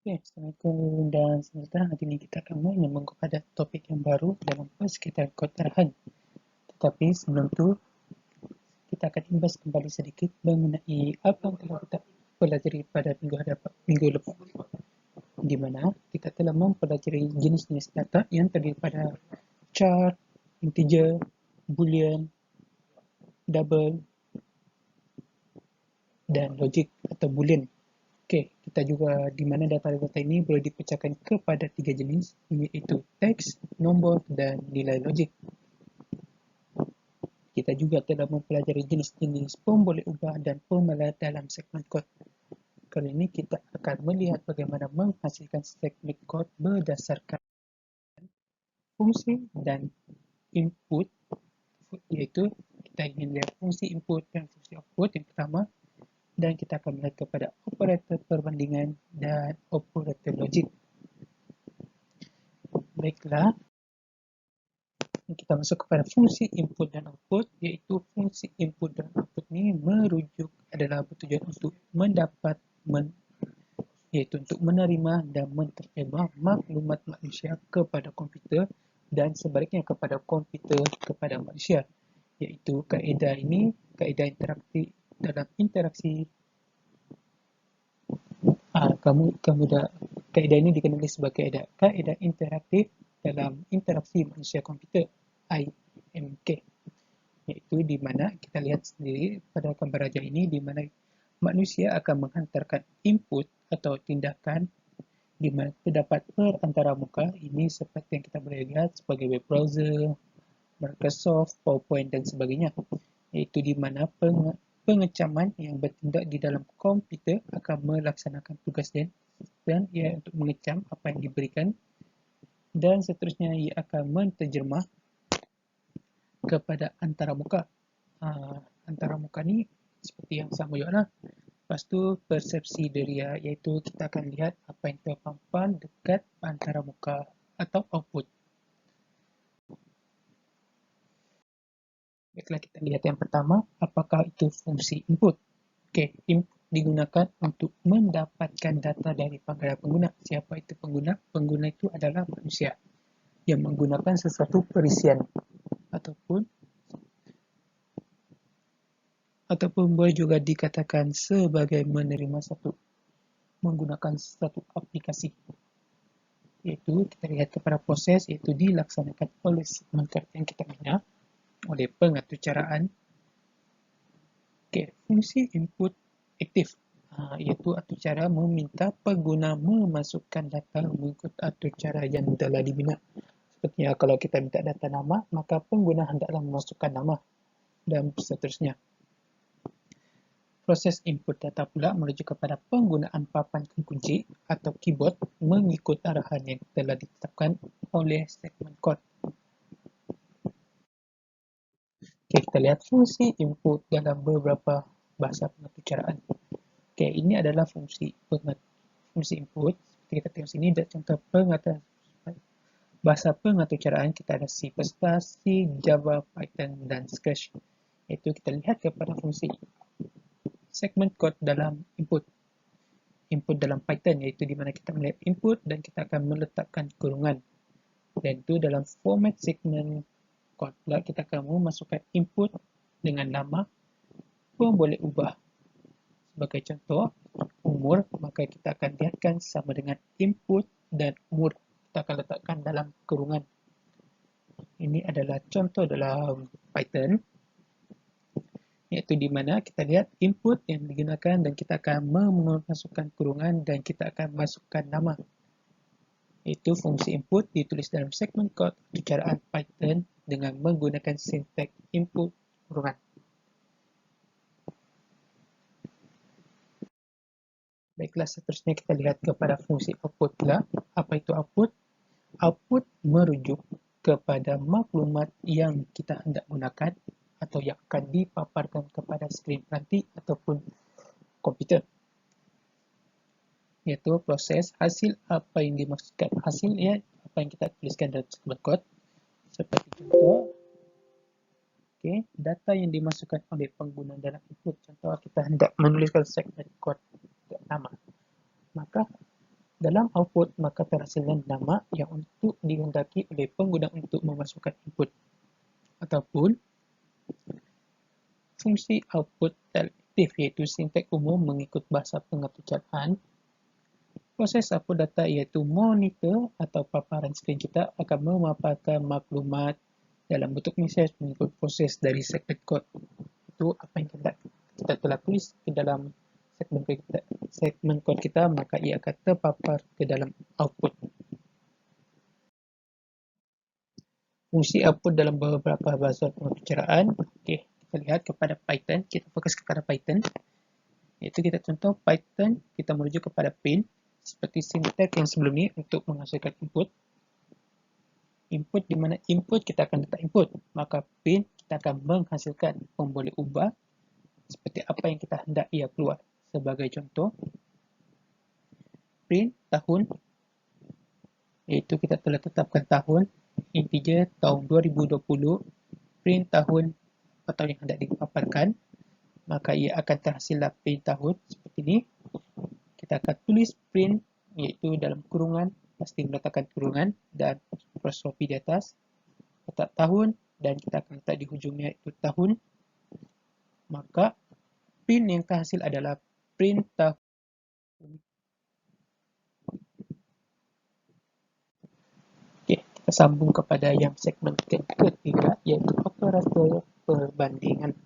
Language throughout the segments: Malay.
Oke, Assalamualaikum dan selamat datang. Hari ini kita akan menyambung kepada topik yang baru dalam persekitaran kod arahan. Tetapi sebelum itu, kita akan imbas kembali sedikit mengenai apa yang telah kita pelajari pada minggu lepas, di mana kita telah mempelajari jenis-jenis data yang terdiri pada chart, integer, boolean, double, dan logic atau boolean. Okey, kita juga di mana data-data ini boleh dipecahkan kepada 3 jenis, iaitu teks, nombor dan nilai logik. Kita juga telah mempelajari jenis-jenis pemboleh ubah dan pemalas dalam segmen kod. Kali ini kita akan melihat bagaimana menghasilkan segmen kod berdasarkan fungsi dan input, iaitu kita ingin lihat fungsi input dan fungsi output yang pertama, dan kita akan melihat kepada operator perbandingan dan operator logik. Baiklah, kita masuk kepada fungsi input dan output, iaitu fungsi input dan output ini adalah bertujuan untuk mendapat iaitu untuk menerima dan menterjemah maklumat manusia kepada komputer dan sebaliknya kepada komputer kepada manusia, iaitu kaedah ini kaedah interaksi dalam interaksi kamu dah kaedah ini dikenali sebagai kaedah interaktif dalam interaksi manusia komputer, IMK, iaitu di mana kita lihat sendiri pada gambar rajah ini di mana manusia akan menghantarkan input atau tindakan di mana terdapat perantara muka ini seperti yang kita boleh lihat sebagai web browser, Microsoft, PowerPoint dan sebagainya, iaitu di mana pengecaman yang bertindak di dalam komputer akan melaksanakan tugas dan ia untuk mengecam apa yang diberikan dan seterusnya ia akan menterjemah kepada antaramuka. Antaramuka ni seperti yang sama juga lah. Lepas tu persepsi deria, iaitu kita akan lihat apa yang terpampang dekat antaramuka atau output. Baiklah, kita lihat yang pertama, apakah itu fungsi input. Okey, input digunakan untuk mendapatkan data dari panggilan pengguna. Siapa itu pengguna? Pengguna itu adalah manusia yang menggunakan sesuatu perisian ataupun boleh juga dikatakan sebagai menerima menggunakan satu aplikasi. Iaitu kita lihat kepada proses iaitu dilaksanakan oleh segmen kod yang kita bina oleh pengaturcaraan. Okey, fungsi input aktif iaitu atur cara meminta pengguna memasukkan data mengikut atur cara yang telah dibina. Sepertinya kalau kita minta data nama, maka pengguna hendaklah memasukkan nama dan seterusnya. Proses input data pula merujuk kepada penggunaan papan kunci atau keyboard mengikut arahan yang telah ditetapkan oleh segmen kod. Okay, kita lihat fungsi input dalam beberapa bahasa pengaturcaraan. Okay, ini adalah fungsi input. Kita tengok sini ada contoh bahasa pengaturcaraan. Kita ada C++, C, Java, Python dan Scratch. Itu kita lihat kepada fungsi segmen kod dalam input dalam Python, iaitu di mana kita melihat input dan kita akan meletakkan kurungan, dan itu dalam format segmen kod pula kita akan memasukkan input dengan nama pemboleh ubah. Sebagai contoh umur, maka kita akan lihatkan sama dengan input dan umur kita akan letakkan dalam kurungan. Ini adalah contoh dalam Python, iaitu di mana kita lihat input yang digunakan dan kita akan memasukkan kurungan dan kita akan masukkan nama. Itu fungsi input ditulis dalam segmen kod aturcaraan Python dengan menggunakan sinteks input kurungan. Baiklah, seterusnya kita lihat kepada fungsi output pula. Apa itu output? Output merujuk kepada maklumat yang kita hendak gunakan atau yang akan dipaparkan kepada skrin peranti ataupun komputer, iaitu proses hasil apa yang dimaksudkan. Hasil ya apa yang kita tuliskan dalam segmen kod. Seperti contoh, okay, data yang dimasukkan oleh pengguna dalam input. Contoh kita hendak menuliskan segmen kod nama, maka Dalam output, maka terhasilkan nama yang untuk dikehendaki oleh pengguna untuk memasukkan input. Ataupun fungsi output selektif, iaitu sintek umum mengikut bahasa pengetujuan. Proses output data iaitu monitor atau paparan skrin kita akan memaparkan maklumat dalam bentuk mesej mengikut proses dari segmen kod. Itu apa yang kita telah tulis ke dalam segmen kod kita, maka ia akan terpapar ke dalam output. Fungsi output dalam beberapa bahasa pembicaraan. Okey, kita lihat kepada Python. Kita fokus kepada Python. Iaitu kita contoh Python, kita merujuk kepada print seperti sinteks yang sebelum ni untuk menghasilkan input. Input di mana input kita akan letak input, maka print kita akan menghasilkan boleh ubah seperti apa yang kita hendak ia keluar. Sebagai contoh, print tahun, iaitu kita telah tetapkan tahun, integer tahun 2020, print tahun atau yang hendak dipaparkan, maka ia akan terhasillah print tahun seperti ini. Kita akan tulis print iaitu dalam kurungan, pasti meletakkan kurungan dan apostrophe di atas, letak tahun dan kita akan letak di hujungnya iaitu tahun. Maka print yang terhasil adalah print tahun. Okey, kita sambung kepada yang segmen ketiga iaitu operator perbandingan.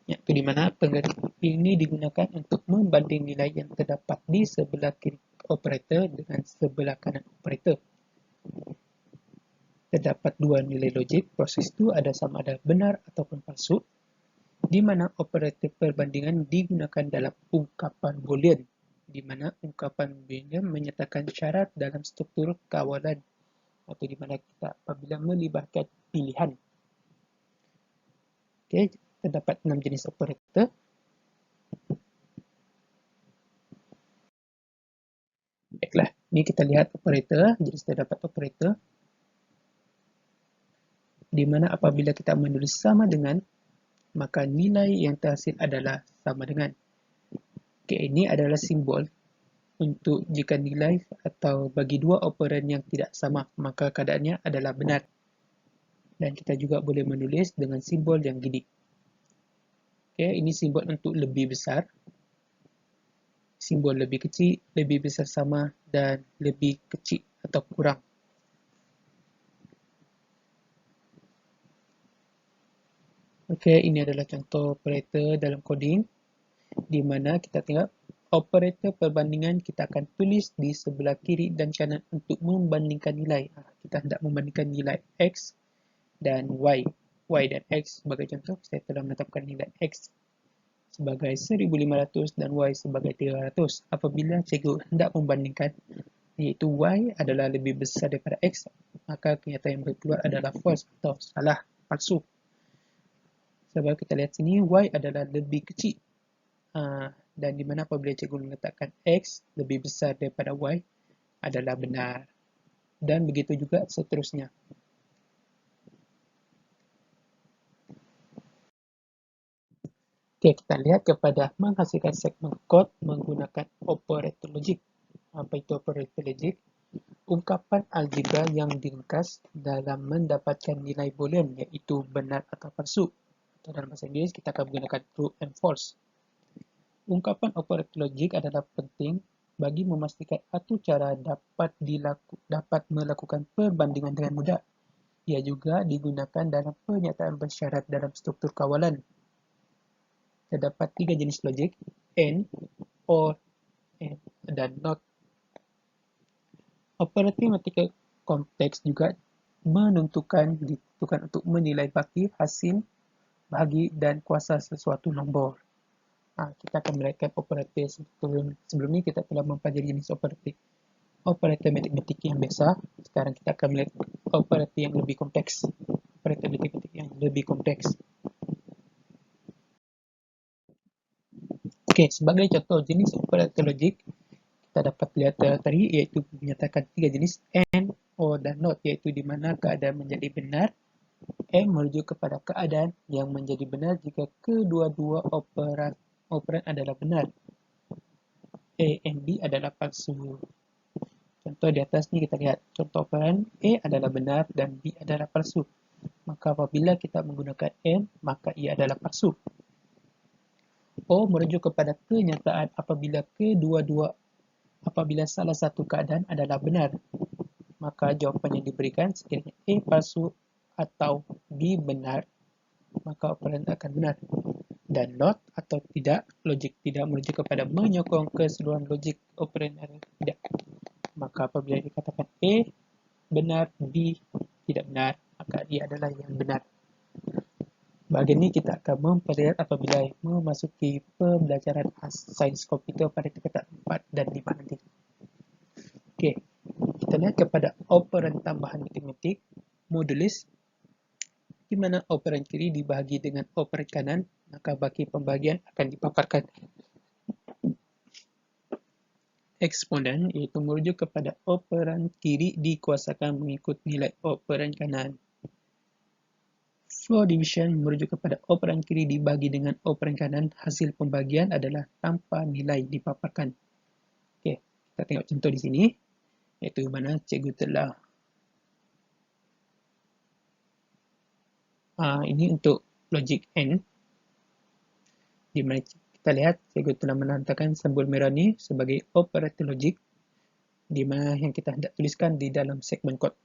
Iaitu di mana ini digunakan untuk membanding nilai yang terdapat di sebelah kiri operator dengan sebelah kanan operator. Terdapat dua nilai logik, proses itu ada sama ada benar ataupun palsu, di mana operator perbandingan digunakan dalam ungkapan boolean, di mana ungkapan boolean menyatakan syarat dalam struktur kawalan, atau di mana kita apabila melibatkan pilihan. Okey, terdapat 6 jenis operator. Baiklah, ini kita lihat operator, jadi terdapat operator di mana apabila kita menulis sama dengan, maka nilai yang terhasil adalah sama dengan. Okey, ini adalah simbol untuk jika nilai atau bagi dua operan yang tidak sama, maka keadaannya adalah benar. Dan kita juga boleh menulis dengan simbol yang gini. Okey, ini simbol untuk lebih besar, simbol lebih kecil, lebih besar sama, dan lebih kecil atau kurang. Okey, ini adalah contoh operator dalam coding, di mana kita tengok operator perbandingan kita akan tulis di sebelah kiri dan kanan untuk membandingkan nilai. Kita hendak membandingkan nilai X dan Y. Y dan X sebagai contoh, saya telah menetapkan nilai X sebagai 1500 dan Y sebagai 300. Apabila cikgu hendak membandingkan, iaitu Y adalah lebih besar daripada X, maka kenyataan yang berkeluar adalah false atau salah, palsu. Sebab kita lihat sini, Y adalah lebih kecil. Dan di mana apabila cikgu meletakkan X lebih besar daripada Y adalah benar. Dan begitu juga seterusnya. Okey, kita lihat kepada menghasilkan segmen kod menggunakan operator logik. Apa itu operator logik? Ungkapan algebra yang diringkas dalam mendapatkan nilai boolean, iaitu benar atau palsu. Atau dalam bahasa Inggeris kita akan menggunakan true and false. Ungkapan operator logik adalah penting bagi memastikan satu cara dapat melakukan perbandingan dengan mudah. Ia juga digunakan dalam pernyataan bersyarat dalam struktur kawalan. Terdapat 3 jenis logik, AND, OR, dan NOT. Operator matematika kompleks juga ditentukan untuk menilai baki, hasil, bahagi dan kuasa sesuatu nombor. Kita akan melihatkan operator sebelum ni kita telah mempelajari jenis operator matematik yang biasa. Sekarang kita akan melihat operator yang lebih kompleks. Operator matematik yang lebih kompleks. Okey, sebagai contoh jenis operator logik, kita dapat lihat tadi iaitu menyatakan 3 jenis AND, OR dan NOT, iaitu di mana keadaan menjadi benar. M merujuk kepada keadaan yang menjadi benar jika kedua-dua operan adalah benar. A and B adalah palsu. Contoh di atas ni kita lihat, contoh operan A adalah benar dan B adalah palsu. Maka apabila kita menggunakan AND, maka ia adalah palsu. O merujuk kepada kenyataan apabila salah satu keadaan adalah benar. Maka jawapan yang diberikan sekiranya A palsu atau B benar, maka operan akan benar. Dan not atau tidak, logik tidak merujuk kepada menyokong keseluruhan logik operan atau tidak. Maka apabila dikatakan A benar, B tidak benar, maka ia adalah yang benar. Bahagian ini kita akan mempelajari apabila memasuki pembelajaran sains komputer pada tingkatan 4 dan 5 nanti. Okey, kita lihat kepada operan tambahan matematik, modulus, di mana operan kiri dibahagi dengan operan kanan, maka baki pembahagian akan dipaparkan. Eksponen iaitu merujuk kepada operan kiri dikuasakan mengikut nilai operan kanan. Floor division merujuk kepada operan kiri dibagi dengan operan kanan, hasil pembagian adalah tanpa nilai dipaparkan. Okey, kita tengok contoh di sini, iaitu mana cikgu telah ini untuk logik N, di mana kita lihat cikgu telah menandakan simbol merah ni sebagai operator logik, di mana yang kita hendak tuliskan di dalam segmen kod.